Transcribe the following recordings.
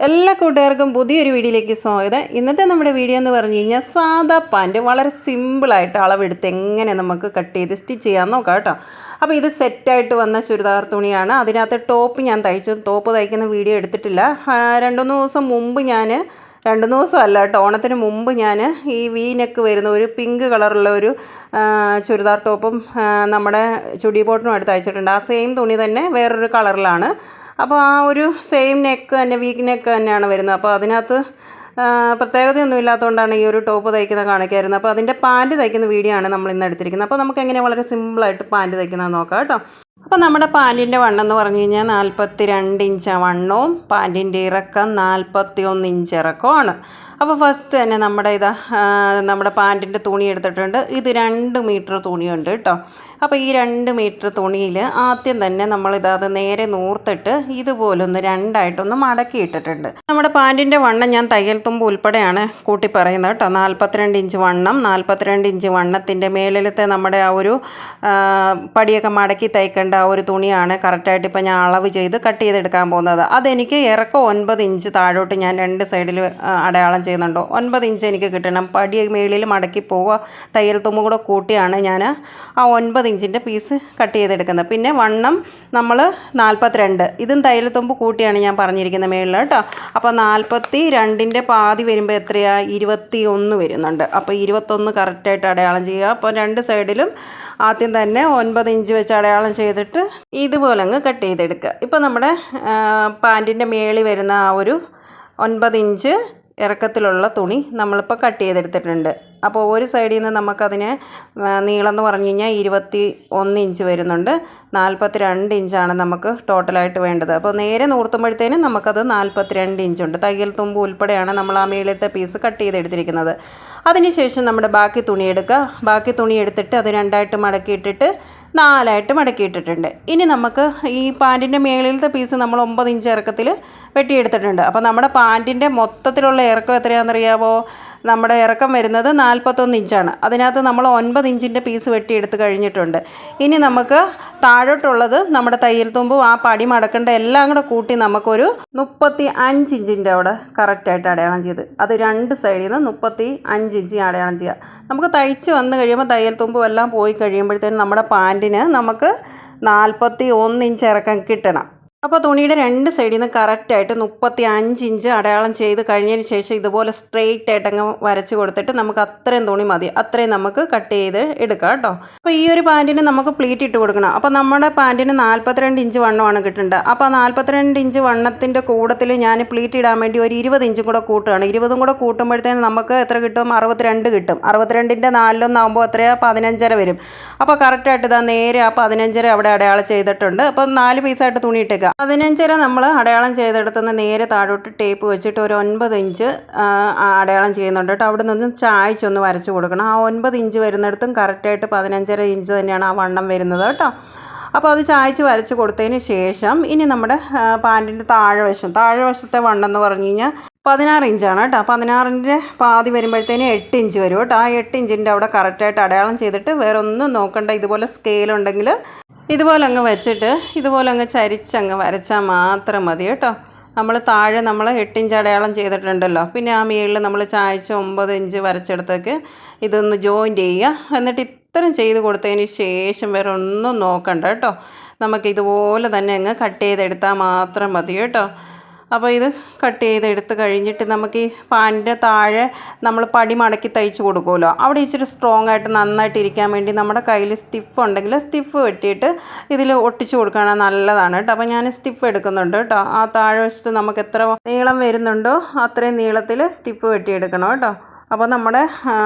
എല്ലാ കൂട്ടുകാർക്കും പുതിയൊരു വീഡിയോയിലേക്ക് സ്വാഗതം. ഇന്നത്തെ നമ്മുടെ വീഡിയോ എന്ന് പറഞ്ഞു കഴിഞ്ഞാൽ സാധാ പാൻറ്റ് വളരെ സിമ്പിളായിട്ട് അളവെടുത്ത് എങ്ങനെ നമുക്ക് കട്ട് ചെയ്ത് സ്റ്റിച്ച് ചെയ്യാൻ നോക്കാം കേട്ടോ. അപ്പോൾ ഇത് സെറ്റായിട്ട് വന്ന ചുരിദാർ തുണിയാണ്. അതിനകത്ത് ടോപ്പ് ഞാൻ തയ്ച്ചു. ടോപ്പ് തയ്ക്കുന്ന വീഡിയോ എടുത്തിട്ടില്ല. 2-3 ദിവസം മുമ്പ് ഞാൻ 2 ദിവസമല്ല കേട്ടോ, ഓണത്തിന് മുമ്പ് ഞാൻ ഈ വി നെക്ക് വരുന്ന ഒരു പിങ്ക് കളറുള്ള ഒരു ചുരിദാർ ടോപ്പും നമ്മുടെ ചുടി ബോട്ടനും എടുത്ത് തയ്ച്ചിട്ടുണ്ട്. ആ സെയിം തുണി തന്നെ വേറൊരു കളറിലാണ്. അപ്പോൾ ആ ഒരു സെയിം നെക്ക് തന്നെ വീക്ക് നെക്ക് തന്നെയാണ് വരുന്നത്. അപ്പോൾ അതിനകത്ത് പ്രത്യേകതയൊന്നും ഇല്ലാത്തതുകൊണ്ടാണ് ഈ ഒരു ടോപ്പ് തയ്ക്കുന്നത് കാണിക്കായിരുന്നത്. അപ്പോൾ അതിൻ്റെ പാൻറ്റ് തയ്ക്കുന്ന വീഡിയോ ആണ് നമ്മൾ ഇന്ന് എടുത്തിരിക്കുന്നത്. അപ്പോൾ നമുക്ക് എങ്ങനെ വളരെ സിമ്പിളായിട്ട് പാൻറ്റ് തയ്ക്കുന്നത് നോക്കാം കേട്ടോ. അപ്പോൾ നമ്മുടെ പാൻറ്റിൻ്റെ വണ്ണം എന്ന് പറഞ്ഞു കഴിഞ്ഞാൽ 42 ഇഞ്ച് വണ്ണവും പാൻറ്റിൻ്റെ ഇറക്കം 41 ഇഞ്ച് ഇറക്കമാണ്. അപ്പോൾ ഫസ്റ്റ് തന്നെ നമ്മുടെ പാൻറ്റിൻ്റെ തുണി എടുത്തിട്ടുണ്ട്. ഇത് 2 മീറ്റർ തുണിയുണ്ട് കേട്ടോ. അപ്പോൾ ഈ 2 മീറ്റർ തുണിയിൽ ആദ്യം തന്നെ അത് നേരെ നൂർത്തിട്ട് ഇതുപോലൊന്ന് രണ്ടായിട്ടൊന്ന് മടക്കിയിട്ടിട്ടുണ്ട്. നമ്മുടെ പാൻറ്റിൻ്റെ വണ്ണം ഞാൻ തയ്യൽ തുമ്പ് ഉൾപ്പെടെയാണ് കൂട്ടി പറയുന്നത് കേട്ടോ. 42 ഇഞ്ച് വണ്ണം, 42 ഇഞ്ച് വണ്ണത്തിൻ്റെ മേലിലത്തെ നമ്മുടെ ആ ഒരു പടിയൊക്കെ മടക്കി തയ്ക്കേണ്ട ആ ഒരു തുണിയാണ് കറക്റ്റായിട്ട് ഇപ്പോൾ ഞാൻ അളവ് ചെയ്ത് കട്ട് ചെയ്തെടുക്കാൻ പോകുന്നത്. അതെനിക്ക് ഇറക്കം 9 ഇഞ്ച് താഴോട്ട് ഞാൻ 2 സൈഡിൽ അടയാളം ചെയ്യുന്നുണ്ടോ. 9 ഇഞ്ച് എനിക്ക് കിട്ടണം. പടി മേളിൽ മടക്കി പോവുക, തയ്യൽ തുമ്പ് കൂടെ കൂട്ടിയാണ് ഞാൻ ആ 9 ഇഞ്ചിൻ്റെ പീസ് കട്ട് ചെയ്തെടുക്കുന്നത്. പിന്നെ വണ്ണം നമ്മൾ 42, ഇതും തയ്യൽ തുമ്പ് കൂട്ടിയാണ് ഞാൻ പറഞ്ഞിരിക്കുന്നത് മേളിൽ കേട്ടോ. അപ്പോൾ 42ൻ്റെ പാതി വരുമ്പോൾ എത്രയാണ്, 21 വരുന്നുണ്ട്. അപ്പോൾ 21 കറക്റ്റായിട്ട് അടയാളം ചെയ്യുക. അപ്പോൾ 2 സൈഡിലും ആദ്യം തന്നെ 9 ഇഞ്ച് വെച്ച് അടയാളം ചെയ്തിട്ട് ഇതുപോലെ അങ്ങ് കട്ട് ചെയ്തെടുക്കുക. ഇപ്പോൾ നമ്മുടെ പാൻറ്റിൻ്റെ മേളിൽ വരുന്ന ആ ഒരു 9 ഇഞ്ച് ഇറക്കത്തിലുള്ള തുണി നമ്മളിപ്പോൾ കട്ട് ചെയ്തെടുത്തിട്ടുണ്ട്. അപ്പോൾ ഒരു സൈഡിൽ നിന്ന് നമുക്കതിന് നീളം എന്ന് പറഞ്ഞു കഴിഞ്ഞാൽ 21 ഇഞ്ച് വരുന്നുണ്ട്. 42 ഇഞ്ചാണ് നമുക്ക് ടോട്ടലായിട്ട് വേണ്ടത്. അപ്പോൾ നേരെ നൂർത്തുമ്പോഴത്തേനും നമുക്കത് 42 ഇഞ്ചുണ്ട്. തയ്യൽ തുമ്പ് ഉൾപ്പെടെയാണ് നമ്മൾ ആ മേളത്തെ പീസ് കട്ട് ചെയ്തെടുത്തിരിക്കുന്നത്. അതിനുശേഷം നമ്മുടെ ബാക്കി തുണി എടുക്കുക. ബാക്കി തുണി എടുത്തിട്ട് അത് 2ആയിട്ട് മടക്കിയിട്ടിട്ട് 4ആയിട്ട് മടക്കിയിട്ടിട്ടുണ്ട്. ഇനി നമുക്ക് ഈ പാൻറ്റിൻ്റെ മേളിലത്തെ പീസ് നമ്മൾ 9 ഇഞ്ച് ഇറക്കത്തിൽ വെട്ടിയെടുത്തിട്ടുണ്ട്. അപ്പോൾ നമ്മുടെ പാൻറ്റിൻ്റെ മൊത്തത്തിലുള്ള ഇറക്കം എത്രയാണെന്നറിയാമോ? നമ്മുടെ ഇറക്കം വരുന്നത് 41 ഇഞ്ചാണ്. അതിനകത്ത് നമ്മൾ 9 ഇഞ്ചിൻ്റെ പീസ് വെട്ടിയെടുത്ത് കഴിഞ്ഞിട്ടുണ്ട്. ഇനി നമുക്ക് താഴോട്ടുള്ളത് നമ്മുടെ തയ്യൽ തുമ്പും ആ പടി മടക്കേണ്ട എല്ലാം കൂടെ കൂട്ടി നമുക്കൊരു 35 ഇഞ്ചിൻ്റെ അവിടെ കറക്റ്റായിട്ട് അടയാളം ചെയ്ത് അത് 2 സൈഡിൽ നിന്ന് 35 ഇഞ്ച് അടയാളം ചെയ്യുക. നമുക്ക് തയ്ച്ച് വന്ന് കഴിയുമ്പോൾ തയ്യൽ തുമ്പും എല്ലാം പോയി കഴിയുമ്പോഴത്തേനും നമ്മുടെ പാൻറ്റിന് നമുക്ക് 41 ഇഞ്ച് ഇറക്കം കിട്ടണം. അപ്പോൾ തുണിയുടെ 2 സൈഡിൽ നിന്ന് കറക്റ്റായിട്ട് 35 ഇഞ്ച് അടയാളം ചെയ്ത് കഴിഞ്ഞതിന് ശേഷം ഇതുപോലെ സ്ട്രെയിറ്റ് ആയിട്ട് അങ്ങ് വരച്ച് കൊടുത്തിട്ട് നമുക്ക് അത്രയും തുണി മതി, അത്രയും നമുക്ക് കട്ട് ചെയ്ത് എടുക്കാം കേട്ടോ. അപ്പോൾ ഈ ഒരു പാൻറ്റിന് നമുക്ക് പ്ലീറ്റ് ഇട്ട് കൊടുക്കണം. അപ്പോൾ നമ്മുടെ പാൻറ്റിന് 42 ഇഞ്ച് വണ്ണമാണ് കിട്ടേണ്ടത്. അപ്പോൾ 42 ഇഞ്ച് വണ്ണത്തിൻ്റെ കൂടത്തിൽ ഞാൻ പ്ലീറ്റ് ഇടാൻ വേണ്ടി ഒരു 20 ഇഞ്ചും കൂടെ കൂട്ടുകയാണ്. 20 കൂടെ കൂട്ടുമ്പോഴത്തേന് നമുക്ക് എത്ര കിട്ടും? 62 കിട്ടും. 62ൻ്റെ 4 എത്രയാണ്? 15.5 വരും. അപ്പോൾ കറക്റ്റായിട്ട് ഇതാ നേരെ ആ 15.5 അവിടെ അടയാളം ചെയ്തിട്ടുണ്ട്. അപ്പോൾ 4 പീസായിട്ട് തുണി ഇട്ടേക്കുക. 15.5 നമ്മൾ അടയാളം ചെയ്തെടുത്തുനിന്ന് നേരെ താഴോട്ട് ടേപ്പ് വെച്ചിട്ട് ഒരു 9 ഇഞ്ച് അടയാളം ചെയ്യുന്നുണ്ട് കേട്ടോ. അവിടെ നിന്ന് ചായച്ചൊന്ന് വരച്ച് കൊടുക്കണം. ആ 9 ഇഞ്ച് വരുന്നിടത്തും കറക്റ്റായിട്ട് 15.5 ഇഞ്ച് തന്നെയാണ് ആ വണ്ണം വരുന്നത് കേട്ടോ. അപ്പോൾ അത് ചായച്ച് വരച്ച് കൊടുത്തതിന് ശേഷം ഇനി നമ്മുടെ പാൻറ്റിൻ്റെ താഴെവശത്തെ വണ്ണം എന്ന് പറഞ്ഞു കഴിഞ്ഞാൽ 16 ഇഞ്ചാണ് കേട്ടോ. 16ൻ്റെ പാതി വരുമ്പോഴത്തേന് 8 ഇഞ്ച് വരും കേട്ടോ. ആ 8 ഇഞ്ചിൻ്റെ അവിടെ കറക്റ്റായിട്ട് അടയാളം ചെയ്തിട്ട് വേറെ ഒന്നും നോക്കണ്ട. ഇതുപോലെ സ്കെയിലുണ്ടെങ്കിൽ ഇതുപോലെ അങ്ങ് വെച്ചിട്ട് ഇതുപോലെ അങ്ങ് ചരിച്ചങ്ങ് വരച്ചാൽ മാത്രം മതി കേട്ടോ. നമ്മൾ താഴെ 8 ഇഞ്ച് അടയാളം ചെയ്തിട്ടുണ്ടല്ലോ. പിന്നെ ആ മേളിൽ നമ്മൾ ചായച്ച് 9 ഇഞ്ച് വരച്ചെടുത്തേക്ക് ഇതൊന്ന് ജോയിൻ്റ് ചെയ്യുക. എന്നിട്ട് ഇത്രയും ചെയ്ത് കൊടുത്തതിന് ശേഷം വേറെ ഒന്നും നോക്കണ്ട കേട്ടോ. നമുക്കിതുപോലെ തന്നെ അങ്ങ് കട്ട് ചെയ്തെടുത്താൽ മാത്രം മതി കേട്ടോ. അപ്പോൾ ഇത് കട്ട് ചെയ്തെടുത്ത് കഴിഞ്ഞിട്ട് നമുക്ക് ഈ പാൻറ്റിൻ്റെ താഴെ നമ്മൾ പടി മടക്കി തയ്ച്ച് കൊടുക്കുമല്ലോ, അവിടെ ഇച്ചിരി സ്ട്രോങ് ആയിട്ട് നന്നായിട്ട് ഇരിക്കാൻ വേണ്ടി നമ്മുടെ കയ്യിൽ സ്റ്റിഫ് ഉണ്ടെങ്കിൽ സ്റ്റിഫ് വെട്ടിയിട്ട് ഇതിൽ ഒട്ടിച്ച് കൊടുക്കുകയാണെങ്കിൽ നല്ലതാണ് കേട്ടോ. അപ്പോൾ ഞാൻ സ്റ്റിഫ് എടുക്കുന്നുണ്ട് കേട്ടോ. ആ താഴെ വശത്ത് നമുക്ക് എത്ര നീളം വരുന്നുണ്ടോ അത്രയും നീളത്തിൽ സ്റ്റിഫ് വെട്ടിയെടുക്കണം കേട്ടോ. അപ്പോൾ നമ്മുടെ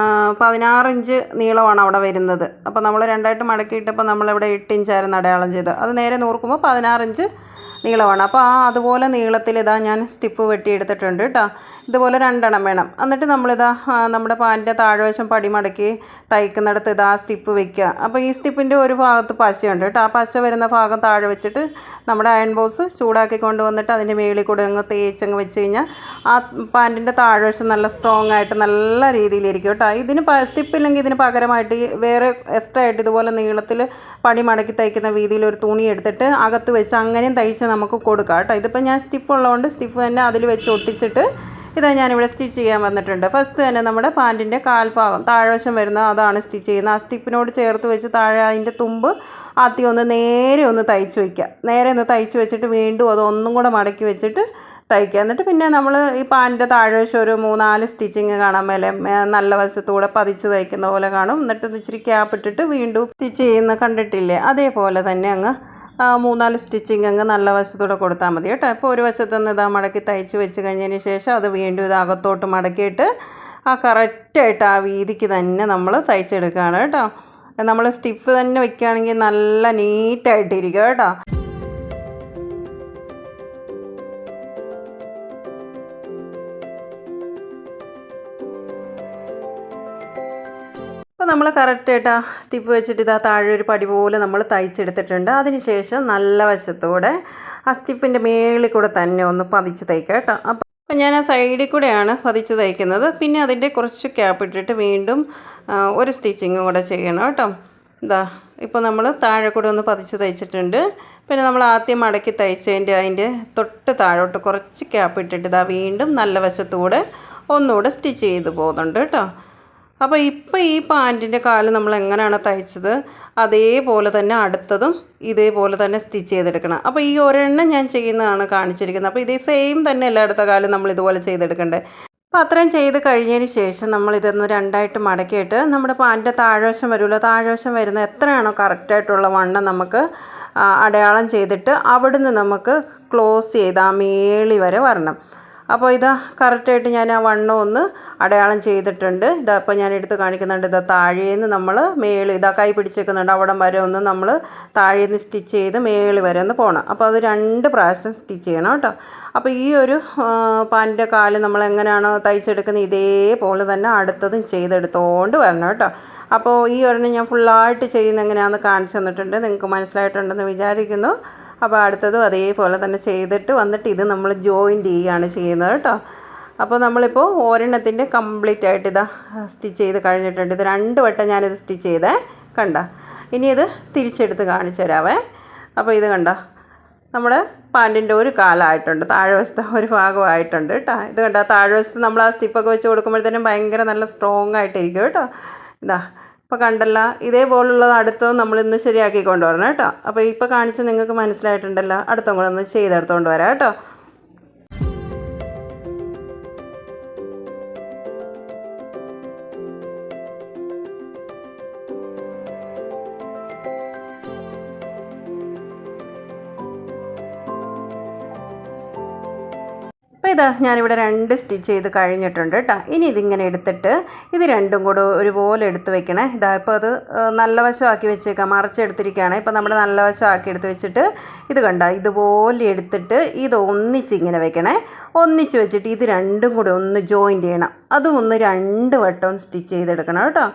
16 ഇഞ്ച് നീളമാണ് അവിടെ വരുന്നത്. അപ്പോൾ നമ്മൾ 2ആയിട്ട് മടക്കിയിട്ടപ്പോൾ നമ്മളിവിടെ 8 ഇഞ്ചായിരുന്നു അടയാളം ചെയ്തത്. അത് നേരെ നോക്കുമ്പോൾ 16 ഇഞ്ച് നീളമാണ്. അപ്പോൾ അതുപോലെ നീളത്തിൽ ഞാൻ സ്റ്റിപ്പ് വെട്ടിയെടുത്തിട്ടുണ്ട് കേട്ടോ. ഇതുപോലെ 2 എണ്ണം വേണം. എന്നിട്ട് നമ്മുടെ പാൻറ്റിൻ്റെ താഴ്വശം പടി മടക്കി തയ്ക്കുന്നിടത്ത് സ്റ്റിപ്പ് വെക്കുക. അപ്പോൾ ഈ സ്റ്റിപ്പിൻ്റെ ഒരു ഭാഗത്ത് പശയുണ്ട് കേട്ടോ. ആ പശ വരുന്ന ഭാഗം താഴെ വെച്ചിട്ട് നമ്മുടെ അയൺ ബോക്സ് ചൂടാക്കി കൊണ്ടുവന്നിട്ട് അതിൻ്റെ മേളിൽ കൂടെ അങ്ങ് തേച്ചങ്ങ് വെച്ച് കഴിഞ്ഞാൽ ആ പാൻറ്റിൻ്റെ താഴ്വശം നല്ല സ്ട്രോങ് ആയിട്ട് നല്ല രീതിയിലിരിക്കും കേട്ടോ. ഇതിന് സ്റ്റിപ്പില്ലെങ്കിൽ ഇതിന് പകരമായിട്ട് വേറെ എക്സ്ട്രാ ആയിട്ട് ഇതുപോലെ നീളത്തിൽ പടി മടക്കി തയ്ക്കുന്ന രീതിയിൽ ഒരു തുണി എടുത്തിട്ട് അകത്ത് വെച്ച് അങ്ങനെയും തയ്ച്ച് നമുക്ക് കൊടുക്കാം കേട്ടോ. ഇതിപ്പോൾ ഞാൻ സ്റ്റിപ്പ് ഉള്ളതുകൊണ്ട് സ്റ്റിപ്പ് തന്നെ അതിൽ വെച്ച് ഒട്ടിച്ചിട്ട് ഇതാ ഞാനിവിടെ സ്റ്റിച്ച് ചെയ്യാൻ വന്നിട്ടുണ്ട്. ഫസ്റ്റ് തന്നെ നമ്മുടെ പാൻറ്റിൻ്റെ കാൽഭാഗം താഴ്വശം വരുന്ന അതാണ് സ്റ്റിച്ച് ചെയ്യുന്നത്. ആ സ്റ്റിപ്പിനോട് ചേർത്ത് വെച്ച് താഴെ അതിൻ്റെ തുമ്പ് ആദ്യം ഒന്ന് നേരെ ഒന്ന് തയ്ച്ച് വയ്ക്കുക. നേരെ ഒന്ന് തയ്ച്ച് വെച്ചിട്ട് വീണ്ടും അത് ഒന്നും കൂടെ മടക്കി വെച്ചിട്ട് തയ്ക്കുക. എന്നിട്ട് പിന്നെ നമ്മൾ ഈ പാൻറ്റിൻ്റെ താഴ്വശം ഒരു 3-4 സ്റ്റിച്ചിങ് കാണാൻ മേലെ നല്ല വശത്തൂടെ പതിച്ച് തയ്ക്കുന്ന പോലെ കാണും. എന്നിട്ട് ഇച്ചിരി ക്യാപ്പ് ഇട്ടിട്ട് വീണ്ടും സ്റ്റിച്ച് ചെയ്യുന്ന കണ്ടിട്ടില്ലേ, അതേപോലെ തന്നെ അങ്ങ് 3-4 സ്റ്റിച്ചിങ് അങ്ങ് നല്ല വശത്തൂടെ കൊടുത്താൽ മതി കേട്ടോ. ഇപ്പോൾ ഒരു വശത്തു നിന്ന് ഇതാ മടക്കി തയ്ച്ച് വെച്ച് കഴിഞ്ഞതിന് ശേഷം അത് വീണ്ടും ഇത് അകത്തോട്ട് മടക്കിയിട്ട് ആ കറക്റ്റായിട്ട് ആ വീതിക്ക് തന്നെ നമ്മൾ തയ്ച്ചെടുക്കുകയാണ് കേട്ടോ. നമ്മൾ സ്റ്റിഫ് തന്നെ വയ്ക്കുകയാണെങ്കിൽ നല്ല നീറ്റായിട്ടിരിക്കും കേട്ടോ. അപ്പോൾ നമ്മൾ കറക്റ്റായിട്ട് ആ സ്റ്റിപ്പ് വെച്ചിട്ട് ഇതാ താഴെ ഒരു പടി പോലെ നമ്മൾ തയ്ച്ചെടുത്തിട്ടുണ്ട്. അതിനുശേഷം നല്ല വശത്തൂടെ ആ സ്റ്റിപ്പിൻ്റെ മേളിൽ കൂടെ തന്നെ ഒന്ന് പതിച്ച് തയ്ക്കുക കേട്ടോ. അപ്പോൾ ഞാൻ ആ സൈഡിൽ കൂടെയാണ് പതിച്ച് തയ്ക്കുന്നത്. പിന്നെ അതിൻ്റെ കുറച്ച് ക്യാപ്പ് ഇട്ടിട്ട് വീണ്ടും ഒരു സ്റ്റിച്ചിങ് കൂടെ ചെയ്യണം കേട്ടോ. ഇതാ ഇപ്പോൾ നമ്മൾ താഴെ കൂടെ ഒന്ന് പതിച്ച് തയ്ച്ചിട്ടുണ്ട്. പിന്നെ നമ്മൾ ആദ്യം മടക്കി അതിൻ്റെ തൊട്ട് താഴോട്ട് കുറച്ച് ക്യാപ്പ് ഇട്ടിട്ട് ഇതാ വീണ്ടും നല്ല വശത്തൂടെ ഒന്നുകൂടെ സ്റ്റിച്ച് ചെയ്ത് പോകുന്നുണ്ട് കേട്ടോ. അപ്പോൾ ഇപ്പോൾ ഈ പാൻറ്റിൻ്റെ കാല് നമ്മൾ എങ്ങനെയാണ് തയ്ച്ചത് അതേപോലെ തന്നെ അടുത്തതും ഇതേപോലെ തന്നെ സ്റ്റിച്ച് ചെയ്തെടുക്കണം. അപ്പോൾ ഈ ഒരെണ്ണം ഞാൻ ചെയ്യുന്നതാണ് കാണിച്ചിരിക്കുന്നത്. അപ്പോൾ ഇതേ സെയിം തന്നെ അടുത്ത കാലം നമ്മൾ ഇതുപോലെ ചെയ്തെടുക്കണ്ടേ. അപ്പോൾ അത്രയും ചെയ്ത് കഴിഞ്ഞതിന് ശേഷം നമ്മളിതൊന്ന് രണ്ടായിട്ട് മടക്കിയിട്ട് നമ്മുടെ പാൻറ്റിൻ്റെ താഴ്വശം വരുമല്ലോ, താഴ്വശം വരുന്ന എത്രയാണോ കറക്റ്റായിട്ടുള്ള വണ്ണം നമുക്ക് അടയാളം ചെയ്തിട്ട് അവിടുന്ന് നമുക്ക് ക്ലോസ് ചെയ്ത് ആ മേളി വരെ വരണം. അപ്പോൾ ഇതാ കറക്റ്റായിട്ട് ഞാൻ ആ വണ്ണം ഒന്ന് അടയാളം ചെയ്തിട്ടുണ്ട്. ഇതാ ഇപ്പോൾ ഞാൻ എടുത്ത് കാണിക്കുന്നുണ്ട്. ഇതാ താഴേന്ന് നമ്മൾ ഇതാ കൈ പിടിച്ചേക്കുന്നുണ്ട്. അവിടം വരെ ഒന്ന് നമ്മൾ താഴേന്ന് സ്റ്റിച്ച് ചെയ്ത് മേളി വരെ ഒന്ന് പോകണം. അപ്പോൾ അത് 2 പ്രാവശ്യം സ്റ്റിച്ച് ചെയ്യണം കേട്ടോ. അപ്പോൾ ഈ ഒരു പാൻറ്റിൻ്റെ കാല് നമ്മൾ എങ്ങനെയാണോ തയ്ച്ചെടുക്കുന്നത് ഇതേപോലെ തന്നെ അടുത്തതും ചെയ്തെടുത്തുകൊണ്ട് വരണം കേട്ടോ. അപ്പോൾ ഈ ഒരെണ്ണം ഞാൻ ഫുള്ളായിട്ട് ചെയ്യുന്ന എങ്ങനെയാണെന്ന് കാണിച്ചു തന്നിട്ടുണ്ട്. നിങ്ങൾക്ക് മനസ്സിലായിട്ടുണ്ടെന്ന് വിചാരിക്കുന്നു. അപ്പോൾ അടുത്തതും അതേപോലെ തന്നെ ചെയ്തിട്ട് വന്നിട്ട് ഇത് നമ്മൾ ജോയിൻറ്റ് ചെയ്യുകയാണ് ചെയ്യുന്നത് കേട്ടോ. അപ്പോൾ നമ്മളിപ്പോൾ ഒരെണ്ണത്തിൻ്റെ കംപ്ലീറ്റ് ആയിട്ട് ഇതാ സ്റ്റിച്ച് ചെയ്ത് കഴിഞ്ഞിട്ടുണ്ട്. ഇത് 2 വട്ടം ഞാനിത് സ്റ്റിച്ച് ചെയ്തേ കണ്ട. ഇനി ഇത് തിരിച്ചെടുത്ത് കാണിച്ചു തരാവേ. അപ്പോൾ ഇത് കണ്ട നമ്മുടെ പാൻറ്റിൻ്റെ ഒരു കാലമായിട്ടുണ്ട്, താഴ്വശത്തെ ഒരു ഭാഗമായിട്ടുണ്ട് കേട്ടോ. ഇത് കണ്ട താഴ്വശത്ത് നമ്മൾ ആ സ്റ്റിപ്പൊക്കെ വെച്ച് കൊടുക്കുമ്പോഴത്തേനും ഭയങ്കര നല്ല സ്ട്രോങ് ആയിട്ടിരിക്കും കേട്ടോ. ഇതാ ഇപ്പോൾ കണ്ടല്ല, ഇതേപോലുള്ളത് അടുത്തതും നമ്മളിന്ന് ശരിയാക്കി കൊണ്ടുവരണം കേട്ടോ. അപ്പോൾ ഇപ്പോൾ കാണിച്ച് നിങ്ങൾക്ക് മനസ്സിലായിട്ടുണ്ടല്ലോ, അടുത്തും കൂടെ ഒന്ന് ചെയ്തെടുത്തുകൊണ്ട് വരാം കേട്ടോ. അപ്പോൾ ഇതാ ഞാനിവിടെ 2 സ്റ്റിച്ച് ചെയ്ത് കഴിഞ്ഞിട്ടുണ്ട് കേട്ടോ. ഇനി ഇതിങ്ങനെ എടുത്തിട്ട് ഇത് രണ്ടും കൂടെ ഒരുപോലെ എടുത്ത് വെക്കണേ. ഇതാ ഇപ്പോൾ അത് നല്ല വശമാക്കി വെച്ചേക്കാം, മറിച്ചെടുത്തിരിക്കുകയാണ്. ഇപ്പോൾ നമ്മൾ നല്ല വശമാക്കി എടുത്ത് വെച്ചിട്ട് ഇത് കണ്ട ഇതുപോലെ എടുത്തിട്ട് ഇത് ഒന്നിച്ചിങ്ങനെ വെക്കണേ. ഒന്നിച്ച് വെച്ചിട്ട് ഇത് രണ്ടും കൂടെ ഒന്ന് ജോയിൻറ്റ് ചെയ്യണം. അതും ഒന്ന് 2 വട്ടം സ്റ്റിച്ച് ചെയ്തെടുക്കണം കേട്ടോ.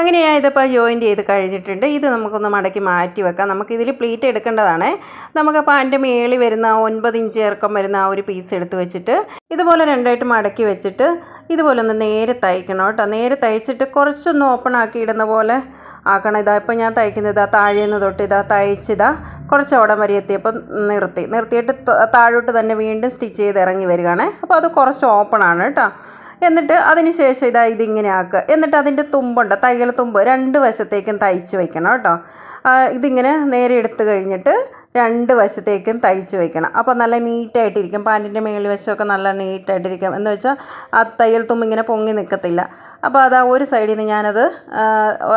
അങ്ങനെ ഞാൻ ഇതിപ്പോൾ ജോയിൻറ്റ് ചെയ്ത് കഴിഞ്ഞിട്ടുണ്ട്. ഇത് നമുക്കൊന്ന് മടക്കി മാറ്റി വെക്കാം. നമുക്കിതിൽ പ്ലീറ്റ് എടുക്കേണ്ടതാണ്. നമുക്ക് അപ്പോൾ അതിൻ്റെ മേളിൽ വരുന്ന 9 ഇഞ്ച് ഇറക്കം വരുന്ന ആ ഒരു പീസ് എടുത്ത് വെച്ചിട്ട് ഇതുപോലെ 2ആയിട്ട് മടക്കി വെച്ചിട്ട് ഇതുപോലെ ഒന്ന് നേരെ തയ്ക്കണം കേട്ടോ. നേരെ തയ്ച്ചിട്ട് കുറച്ചൊന്ന് ഓപ്പൺ ആക്കി ഇടുന്ന പോലെ ആക്കണം. ഇതാ ഇപ്പോൾ ഞാൻ തയ്ക്കുന്നത് ഇതാ താഴേന്ന് തൊട്ട് ഇതാ തയ്ച്ചിതാ കുറച്ച് അവിടം വരെ എത്തിയപ്പോൾ നിർത്തിയിട്ട് താഴോട്ട് തന്നെ വീണ്ടും സ്റ്റിച്ച് ചെയ്ത് ഇറങ്ങി വരികയാണ്. അപ്പോൾ അത് കുറച്ച് ഓപ്പണാണ് കേട്ടോ. എന്നിട്ട് അതിന് ശേഷം ഇതിങ്ങനെ ആക്കുക. എന്നിട്ട് അതിൻ്റെ തുമ്പുണ്ട്, തയ്യൽ തുമ്പ് 2 വശത്തേക്കും തയ്ച്ച് വയ്ക്കണം കേട്ടോ. ഇതിങ്ങനെ നേരെ എടുത്ത് കഴിഞ്ഞിട്ട് രണ്ട് വശത്തേക്കും തയ്ച്ച് വെക്കണം. അപ്പോൾ നല്ല നീറ്റായിട്ടിരിക്കും. പാൻറ്റിൻ്റെ മേളിൽ വശമൊക്കെ നല്ല നീറ്റായിട്ടിരിക്കും. എന്ന് വെച്ചാൽ ആ തയ്യൽ തുമ്പ് ഇങ്ങനെ പൊങ്ങി നിൽക്കത്തില്ല. അപ്പോൾ അതാ ഒരു സൈഡിൽ നിന്ന് ഞാനത്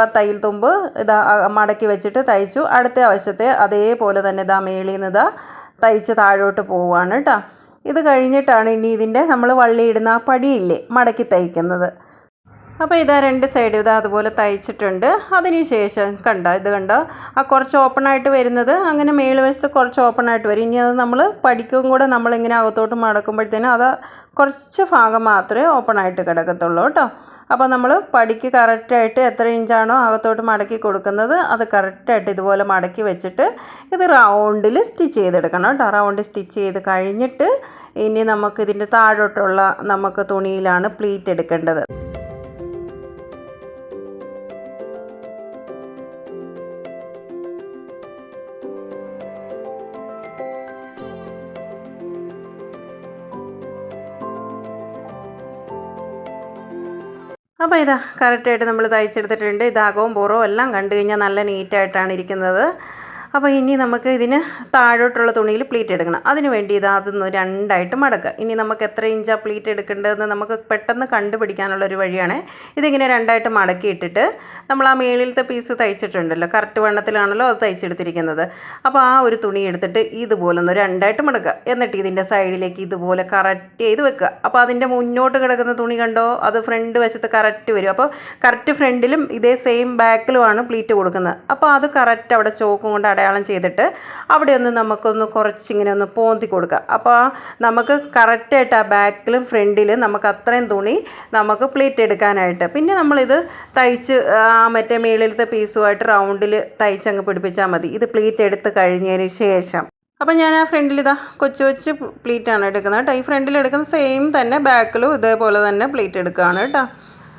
ആ തയ്യൽ തുമ്പ് ഇതാ മടക്കി വെച്ചിട്ട് തയ്ച്ചു. അടുത്ത വശത്തെ അതേപോലെ തന്നെ ഇതാ മേളിൽ നിന്ന് ഇതാ തയ്ച്ച് താഴോട്ട് പോവുകയാണ് കേട്ടോ. ഇത് കഴിഞ്ഞിട്ടാണ് ഇനി ഇതിൻ്റെ നമ്മൾ വള്ളിയിടുന്ന ആ പടിയില്ലേ മടക്കി തയ്ക്കുന്നത്. അപ്പോൾ ഇതാ രണ്ട് സൈഡ് ഇതാ അതുപോലെ തയ്ച്ചിട്ടുണ്ട്. അതിന് ശേഷം കണ്ടോ, ഇത് കണ്ടോ, ആ കുറച്ച് ഓപ്പണായിട്ട് വരുന്നത് അങ്ങനെ മേളുവശത്ത് കുറച്ച് ഓപ്പണായിട്ട് വരും. ഇനി അത് നമ്മൾ പടിക്കും കൂടെ നമ്മളിങ്ങനെ അകത്തോട്ട് മടക്കുമ്പോഴത്തേനും അത് കുറച്ച് ഭാഗം മാത്രമേ ഓപ്പണായിട്ട് കിടക്കത്തുള്ളൂ കേട്ടോ. അപ്പോൾ നമ്മൾ പടിക്ക് കറക്റ്റായിട്ട് എത്ര ഇഞ്ചാണോ അകത്തോട്ട് മടക്കി കൊടുക്കുന്നത് അത് കറക്റ്റായിട്ട് ഇതുപോലെ മടക്കി വെച്ചിട്ട് ഇത് റൗണ്ടിൽ സ്റ്റിച്ച് ചെയ്തെടുക്കണം കേട്ടോ. റൗണ്ട് സ്റ്റിച്ച് ചെയ്ത് കഴിഞ്ഞിട്ട് ഇനി നമുക്ക് ഇതിൻ്റെ താഴോട്ടുള്ള നമുക്ക് തുണിയിലാണ് പ്ലീറ്റ് എടുക്കേണ്ടത്. അപ്പോൾ ഇതാ കറക്റ്റായിട്ട് നമ്മൾ തയ്ച്ചെടുത്തിട്ടുണ്ട്. ഇതാകവും പുറവും എല്ലാം കണ്ടു കഴിഞ്ഞാൽ നല്ല നീറ്റായിട്ടാണ് ഇരിക്കുന്നത്. അപ്പോൾ ഇനി നമുക്ക് ഇതിന് താഴോട്ടുള്ള തുണിയിൽ പ്ലീറ്റ് എടുക്കണം. അതിന് വേണ്ടി അതൊന്ന് രണ്ടായിട്ട് മടക്കുക. ഇനി നമുക്ക് എത്ര ഇഞ്ചാണ് പ്ലീറ്റ് എടുക്കേണ്ടതെന്ന് നമുക്ക് പെട്ടെന്ന് കണ്ടുപിടിക്കാനുള്ളൊരു വഴിയാണ്. ഇതിങ്ങനെ രണ്ടായിട്ട് മടക്കിയിട്ടിട്ട് നമ്മൾ ആ മേളിലത്തെ പീസ് തയ്ച്ചിട്ടുണ്ടല്ലോ, കറക്റ്റ് വണ്ണത്തിലാണല്ലോ അത് തയ്ച്ചെടുത്തിരിക്കുന്നത്. അപ്പോൾ ആ ഒരു തുണി എടുത്തിട്ട് ഇതുപോലെ ഒന്ന് രണ്ടായിട്ട് മടക്കുക. എന്നിട്ട് ഇതിൻ്റെ സൈഡിലേക്ക് ഇതുപോലെ കറക്റ്റ് ചെയ്ത് വെക്കുക. അപ്പോൾ അതിൻ്റെ മുന്നോട്ട് കിടക്കുന്ന തുണി കണ്ടോ, അത് ഫ്രണ്ട് വശത്ത് കറക്റ്റ് വരും. അപ്പോൾ കറക്റ്റ് ഫ്രണ്ടിലും ഇതേ സെയിം ബാക്കിലുമാണ് പ്ലീറ്റ് കൊടുക്കുന്നത്. അപ്പോൾ അത് കറക്റ്റ് അവിടെ ചോക്കും കൊണ്ട് അടയാളം ചെയ്തിട്ട് അവിടെ ഒന്ന് നമുക്കൊന്ന് കുറച്ചിങ്ങനെ ഒന്ന് പോന്തി കൊടുക്കുക. അപ്പോൾ നമുക്ക് കറക്റ്റായിട്ട് ആ ബാക്കിലും ഫ്രണ്ടിലും നമുക്ക് അത്രയും തുണി നമുക്ക് പ്ലീറ്റ് എടുക്കാനായിട്ട്. പിന്നെ നമ്മളിത് തയ്ച്ച് മറ്റേ മേളിലത്തെ പീസുമായിട്ട് റൗണ്ടിൽ തയ്ച്ചങ്ങ് പിടിപ്പിച്ചാൽ മതി. ഇത് പ്ലീറ്റ് എടുത്ത് കഴിഞ്ഞതിന് ശേഷം അപ്പോൾ ഞാൻ ആ ഫ്രണ്ടിൽ ഇതാ കൊച്ചു പ്ലീറ്റാണ് എടുക്കുന്നത് കേട്ടോ. ഈ ഫ്രണ്ടിൽ എടുക്കുന്ന സെയിം തന്നെ ബാക്കിലും ഇതേപോലെ തന്നെ പ്ലീറ്റ് എടുക്കുകയാണ് കേട്ടോ.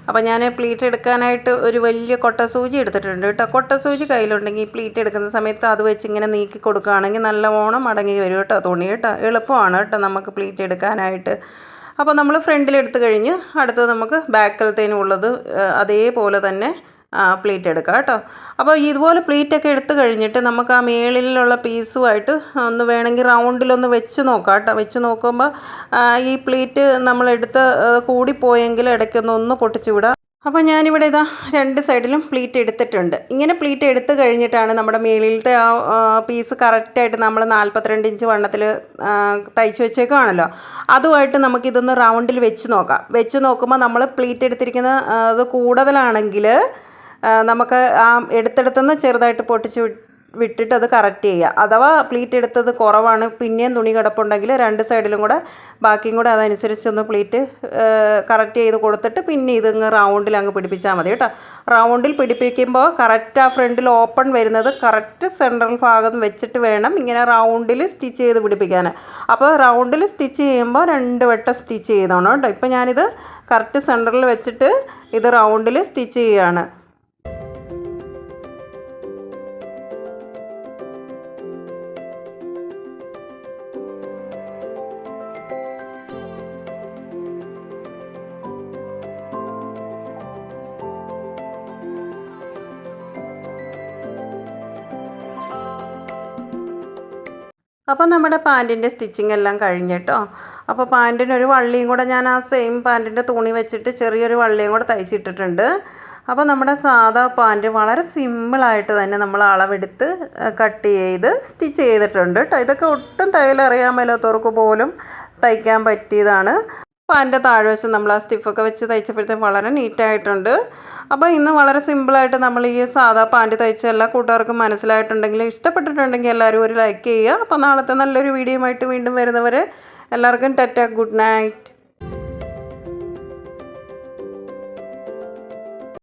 അപ്പോൾ ഞാൻ പ്ലീറ്റ് എടുക്കാനായിട്ട് ഒരു വലിയ കൊട്ട സൂചി എടുത്തിട്ടുണ്ട് കേട്ടോ. കൊട്ട സൂചി കയ്യിലുണ്ടെങ്കിൽ പ്ലീറ്റ് എടുക്കുന്ന സമയത്ത് അത് വെച്ച് ഇങ്ങനെ നീക്കി കൊടുക്കുകയാണെങ്കിൽ നല്ലവണ്ണം മടങ്ങി വരും കേട്ടോ തുണി കേട്ടോ. എളുപ്പമാണ് കേട്ടോ നമുക്ക് പ്ലീറ്റ് എടുക്കാനായിട്ട്. അപ്പോൾ നമ്മൾ ഫ്രണ്ടിൽ എടുത്തു കഴിഞ്ഞ് അടുത്തത് നമുക്ക് ബാക്കിലത്തേനുള്ളത് അതേപോലെ തന്നെ പ്ലീറ്റ് എടുക്കാം കേട്ടോ. അപ്പോൾ ഇതുപോലെ പ്ലീറ്റൊക്കെ എടുത്തു കഴിഞ്ഞിട്ട് നമുക്ക് ആ മേളിലുള്ള പീസുമായിട്ട് ഒന്ന് വേണമെങ്കിൽ റൗണ്ടിലൊന്ന് വെച്ച് നോക്കാം കേട്ടോ. വെച്ച് നോക്കുമ്പോൾ ഈ പ്ലീറ്റ് നമ്മളെടുത്ത് കൂടിപ്പോയെങ്കിൽ ഇടയ്ക്കൊന്ന് പൊട്ടിച്ചു വിടാം. അപ്പോൾ ഞാനിവിടെ ഇതാ രണ്ട് സൈഡിലും പ്ലീറ്റ് എടുത്തിട്ടുണ്ട്. ഇങ്ങനെ പ്ലീറ്റ് എടുത്തു കഴിഞ്ഞിട്ടാണ് നമ്മുടെ മേളിലത്തെ ആ പീസ് കറക്റ്റായിട്ട് നമ്മൾ 42 ഇഞ്ച് വണ്ണത്തിൽ തയ്ച്ച് വെച്ചേക്കുകയാണല്ലോ, അതുമായിട്ട് നമുക്കിതൊന്ന് റൗണ്ടിൽ വെച്ച് നോക്കാം. വെച്ച് നോക്കുമ്പോൾ നമ്മൾ പ്ലീറ്റ് എടുത്തിരിക്കുന്ന അത് കൂടുതലാണെങ്കിൽ നമുക്ക് ആ എടുത്തെടുത്തുനിന്ന് ചെറുതായിട്ട് പൊട്ടിച്ച് വിട്ടിട്ട് അത് കറക്റ്റ് ചെയ്യുക. അഥവാ പ്ലീറ്റ് എടുത്തത് കുറവാണ്, പിന്നെയും തുണി കിടപ്പുണ്ടെങ്കിൽ രണ്ട് സൈഡിലും കൂടെ ബാക്കിയും കൂടെ അതനുസരിച്ചൊന്ന് പ്ലീറ്റ് കറക്റ്റ് ചെയ്ത് കൊടുത്തിട്ട് പിന്നെ ഇതിങ്ങ് റൗണ്ടിൽ അങ്ങ് പിടിപ്പിച്ചാൽ മതി കേട്ടോ. റൗണ്ടിൽ പിടിപ്പിക്കുമ്പോൾ കറക്റ്റ് ആ ഫ്രണ്ടിൽ ഓപ്പൺ വരുന്നത് കറക്റ്റ് സെൻട്രൽ ഭാഗം വെച്ചിട്ട് വേണം ഇങ്ങനെ റൗണ്ടിൽ സ്റ്റിച്ച് ചെയ്ത് പിടിപ്പിക്കാൻ. അപ്പോൾ റൗണ്ടിൽ സ്റ്റിച്ച് ചെയ്യുമ്പോൾ 2 വട്ടം സ്റ്റിച്ച് ചെയ്തോണം കേട്ടോ. ഇപ്പോൾ ഞാനിത് കറക്റ്റ് സെൻട്രലിൽ വെച്ചിട്ട് ഇത് റൗണ്ടിൽ സ്റ്റിച്ച് ചെയ്യുകയാണ്. അപ്പോൾ നമ്മുടെ പാൻറ്റിൻ്റെ സ്റ്റിച്ചിങ് എല്ലാം കഴിഞ്ഞിട്ടോ. അപ്പോൾ പാൻറ്റിനൊരു വള്ളിയും കൂടെ ഞാൻ ആ സെയിം പാൻറ്റിൻ്റെ തുണി വെച്ചിട്ട് ചെറിയൊരു വള്ളിയും കൂടെ തയ്ച്ചിട്ടിട്ടുണ്ട്. അപ്പോൾ നമ്മുടെ സാധാ പാൻറ്റ് വളരെ സിമ്പിളായിട്ട് തന്നെ നമ്മൾ അളവെടുത്ത് കട്ട് ചെയ്ത് സ്റ്റിച്ച് ചെയ്തിട്ടുണ്ട് കേട്ടോ. ഇതൊക്കെ ഒട്ടും തയ്യലറിയാൻ മേലാത്തവർക്ക് പോലും തയ്ക്കാൻ പറ്റിയതാണ്. പാൻറ്റിൻ്റെ താഴ്വശം നമ്മൾ ആ സ്റ്റിഫൊക്കെ വെച്ച് തയ്ച്ചപ്പോഴത്തേക്കും വളരെ നീറ്റായിട്ടുണ്ട്. അപ്പോൾ ഇന്ന് വളരെ സിമ്പിളായിട്ട് നമ്മൾ ഈ സാധാ പാൻറ്റ് തയ്ച്ച എല്ലാ കൂട്ടുകാർക്കും മനസ്സിലായിട്ടുണ്ടെങ്കിൽ ഇഷ്ടപ്പെട്ടിട്ടുണ്ടെങ്കിൽ എല്ലാവരും ഒരു ലൈക്ക് ചെയ്യുക. അപ്പോൾ നാളത്തെ നല്ലൊരു വീഡിയോയുമായിട്ട് വീണ്ടും വരുന്നവരെ എല്ലാവർക്കും ടാറ്റ, ഗുഡ് നൈറ്റ്.